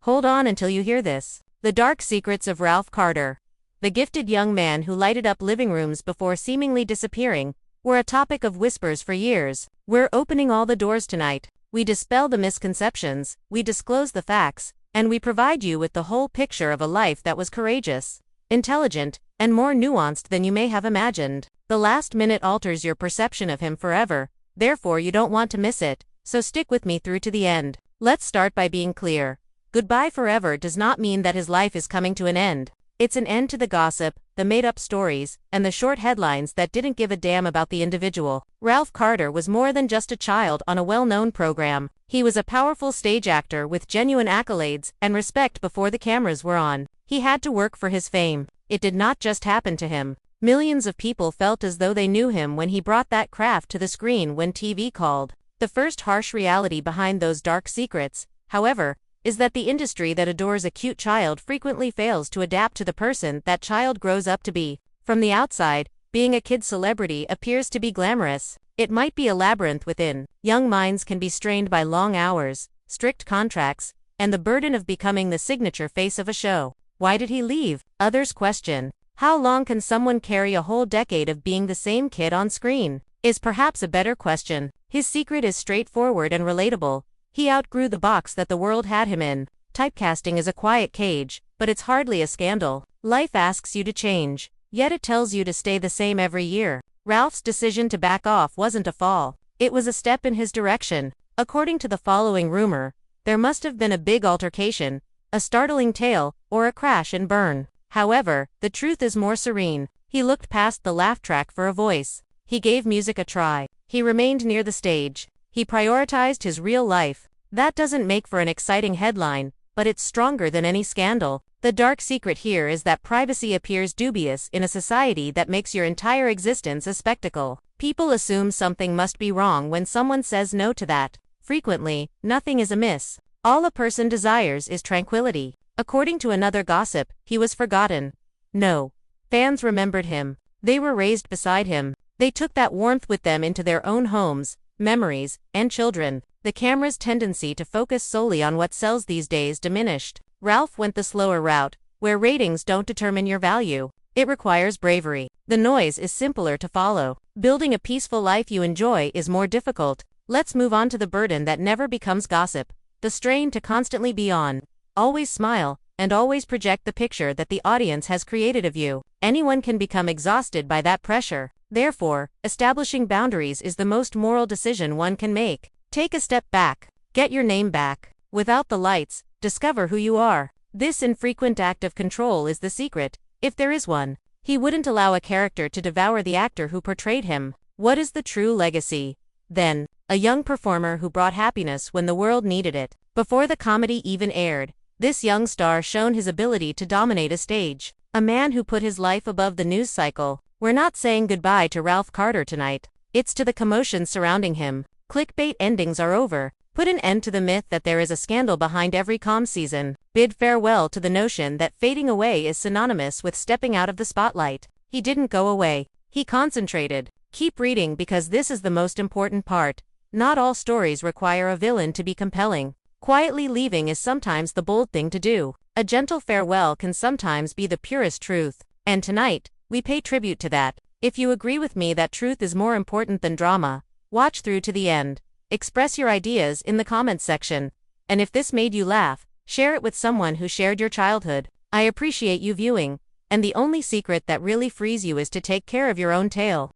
Hold on until you hear this. The Dark Secrets of Ralph Carter. The gifted young man who lighted up living rooms before seemingly disappearing were a topic of whispers for years. We're opening all the doors tonight. We dispel the misconceptions, we disclose the facts, and we provide you with the whole picture of a life that was courageous, intelligent, and more nuanced than you may have imagined. The last minute alters your perception of him forever, therefore you don't want to miss it, so stick with me through to the end. Let's start by being clear. Goodbye forever does not mean that his life is coming to an end. It's an end to the gossip, the made-up stories, and the short headlines that didn't give a damn about the individual. Ralph Carter was more than just a child on a well-known program. He was a powerful stage actor with genuine accolades and respect before the cameras were on. He had to work for his fame. It did not just happen to him. Millions of people felt as though they knew him when he brought that craft to the screen when TV called. The first harsh reality behind those dark secrets, however, is that the industry that adores a cute child frequently fails to adapt to the person that child grows up to be. From the outside, being a kid celebrity appears to be glamorous. It might be a labyrinth within. Young minds can be strained by long hours, strict contracts, and the burden of becoming the signature face of a show. Why did he leave? Others question. How long can someone carry a whole decade of being the same kid on screen? Is perhaps a better question. His secret is straightforward and relatable. He outgrew the box that the world had him in. Typecasting is a quiet cage, but it's hardly a scandal. Life asks you to change, yet it tells you to stay the same every year. Ralph's decision to back off wasn't a fall. It was a step in his direction. According to the following rumor, there must have been a big altercation, a startling tale, or a crash and burn. However, the truth is more serene. He looked past the laugh track for a voice. He gave music a try. He remained near the stage. He prioritized his real life. That doesn't make for an exciting headline, but it's stronger than any scandal. The dark secret here is that privacy appears dubious in a society that makes your entire existence a spectacle. People assume something must be wrong when someone says no to that. Frequently, nothing is amiss. All a person desires is tranquility. According to another gossip, he was forgotten. No. Fans remembered him. They were raised beside him. They took that warmth with them into their own homes, memories, and children. The camera's tendency to focus solely on what sells these days diminished. Ralph went the slower route, where ratings don't determine your value. It requires bravery. The noise is simpler to follow. Building a peaceful life you enjoy is more difficult. Let's move on to the burden that never becomes gossip. The strain to constantly be on. Always smile, and always project the picture that the audience has created of you. Anyone can become exhausted by that pressure. Therefore, establishing boundaries is the most moral decision one can make. Take a step back. Get your name back. Without the lights, discover who you are. This infrequent act of control is the secret, if there is one. He wouldn't allow a character to devour the actor who portrayed him. What is the true legacy? Then, a young performer who brought happiness when the world needed it. Before the comedy even aired, this young star shone his ability to dominate a stage. A man who put his life above the news cycle. We're not saying goodbye to Ralph Carter tonight. It's to the commotion surrounding him. Clickbait endings are over. Put an end to the myth that there is a scandal behind every comm season. Bid farewell to the notion that fading away is synonymous with stepping out of the spotlight. He didn't go away. He concentrated. Keep reading because this is the most important part. Not all stories require a villain to be compelling. Quietly leaving is sometimes the bold thing to do. A gentle farewell can sometimes be the purest truth. And tonight, we pay tribute to that. If you agree with me that truth is more important than drama, watch through to the end. Express your ideas in the comments section. And if this made you laugh, share it with someone who shared your childhood. I appreciate you viewing. And the only secret that really frees you is to take care of your own tail.